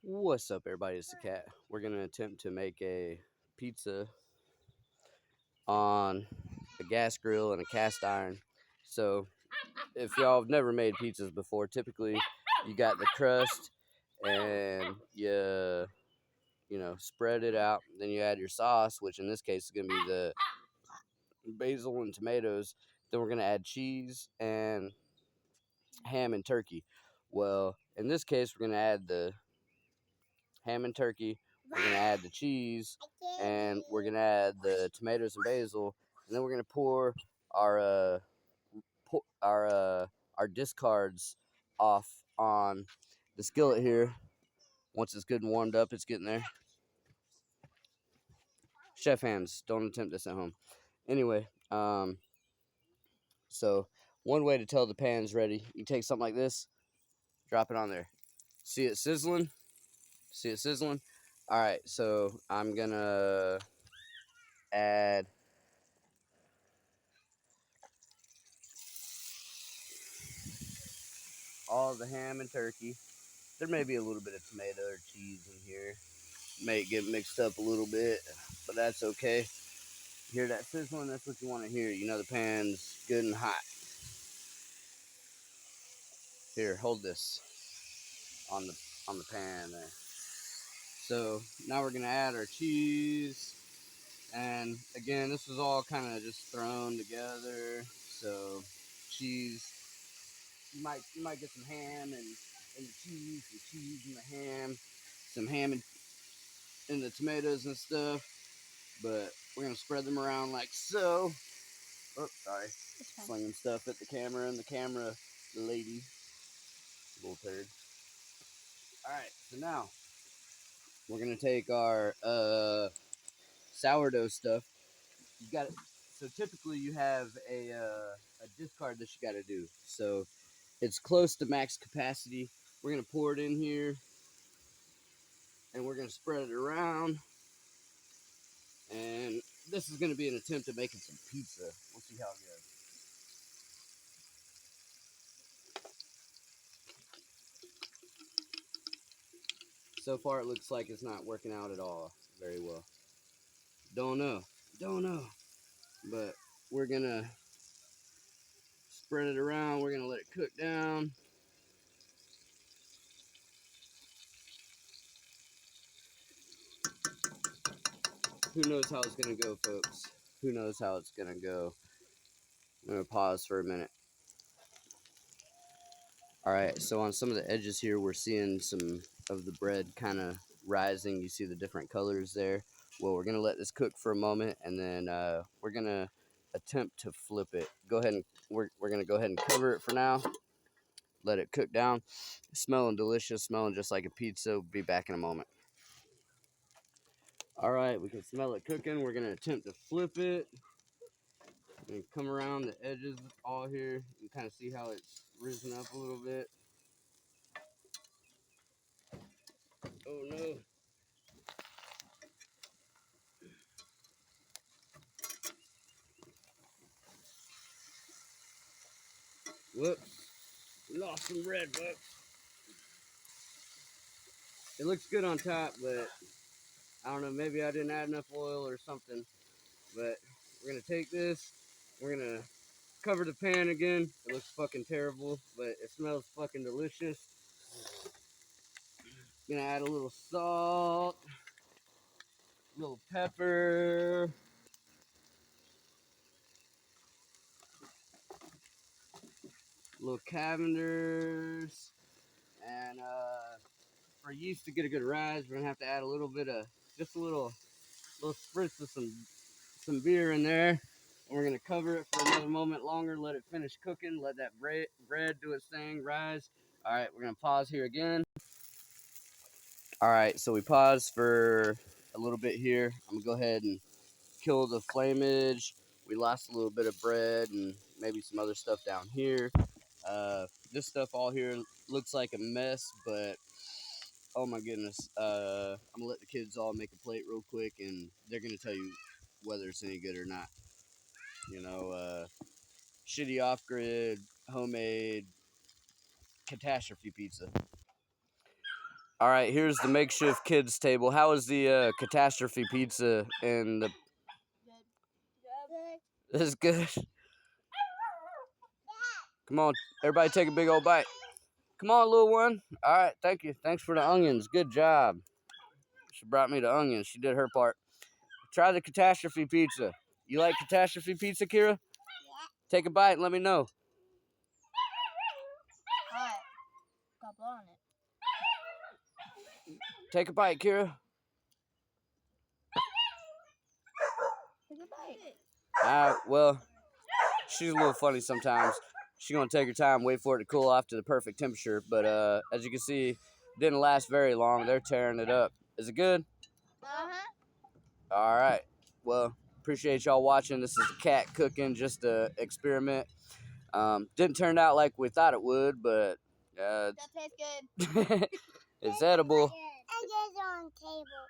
What's up, everybody? It's the Cat. We're gonna attempt to make a pizza on a gas grill and a cast iron. So, if y'all have never made pizzas before, typically you got the crust and you spread it out. Then you add your sauce, which in this case is gonna be the basil and tomatoes. Then we're gonna add cheese and ham and turkey. Well, in this case, we're gonna add the ham and turkey. We're gonna add the cheese, and we're gonna add the tomatoes and basil, and then we're gonna pour our our discards off on the skillet here. Once it's good and warmed up, it's getting there. Chef hands. Don't attempt this at home. Anyway, so one way to tell the pan's ready, you take something like this, drop it on there. See it sizzling? See it sizzling? All right, so I'm gonna add all the ham and turkey. There may be a little bit of tomato or cheese in here. May get mixed up a little bit, but that's okay. Hear that sizzling? That's what you want to hear. You know the pan's good and hot. Here, hold this on the pan there. So now we're gonna add our cheese, and again, this was all kind of just thrown together. So cheese, you might get some ham and the cheese and the ham, some ham and the tomatoes and stuff. But we're gonna spread them around like so. Oh, sorry, slinging stuff at the camera and the camera lady, little turd. All right, so now we're gonna take our sourdough stuff. You got it. So typically you have a discard that you got to do. So it's close to max capacity. We're gonna pour it in here, and we're gonna spread it around. And this is gonna be an attempt at making some pizza. We'll see how it goes. So far, it looks like it's not working out at all very well. Don't know. But we're gonna spread it around. We're gonna let it cook down. Who knows how it's gonna go, folks? Who knows how it's gonna go? I'm gonna pause for a minute. All right, so on some of the edges here, we're seeing some of the bread kind of rising. You see the different colors there. Well, we're gonna let this cook for a moment, and then we're gonna attempt to flip it. Go ahead and we're gonna go ahead and cover it for now. Let it cook down. Smelling delicious, smelling just like a pizza. We'll be back in a moment. All right, we can smell it cooking. We're gonna attempt to flip it and come around the edges all here. You kind of see how it's risen up a little bit. Oh no. Whoops. We lost some bread, folks. It looks good on top, but I don't know, maybe I didn't add enough oil or something. But we're gonna take this, we're gonna cover the pan again. It looks fucking terrible, but it smells fucking delicious. Gonna add a little salt, a little pepper, a little Cavenders, and for yeast to get a good rise, we're gonna have to add a little bit of, just a little spritz of some beer in there. And we're gonna cover it for another moment longer, let it finish cooking, let that bread do its thing, rise. All right, we're gonna pause here again. All right, so we paused for a little bit here. I'm gonna go ahead and kill the flameage. We lost a little bit of bread and maybe some other stuff down here. This stuff all here looks like a mess, but oh my goodness. I'm gonna let the kids all make a plate real quick, and they're gonna tell you whether it's any good or not. You know, shitty off-grid, homemade catastrophe pizza. All right, here's the makeshift kids table. How is the Catastrophe Pizza and the? Good. This is good. Come on, everybody, take a big old bite. Come on, little one. All right, thank you. Thanks for the onions. Good job. She brought me the onions. She did her part. Try the Catastrophe Pizza. You like Catastrophe Pizza, Kira? Yeah. Take a bite and let me know. Hot. Got blood on it. Take a bite, Kira. Take a bite. Well, she's a little funny sometimes. She's gonna take her time, wait for it to cool off to the perfect temperature. But as you can see, it didn't last very long. They're tearing it up. Is it good? All right. Well, appreciate y'all watching. This is the cat cooking, just a experiment. Didn't turn out like we thought it would, but That tastes good. it's edible. And just on table.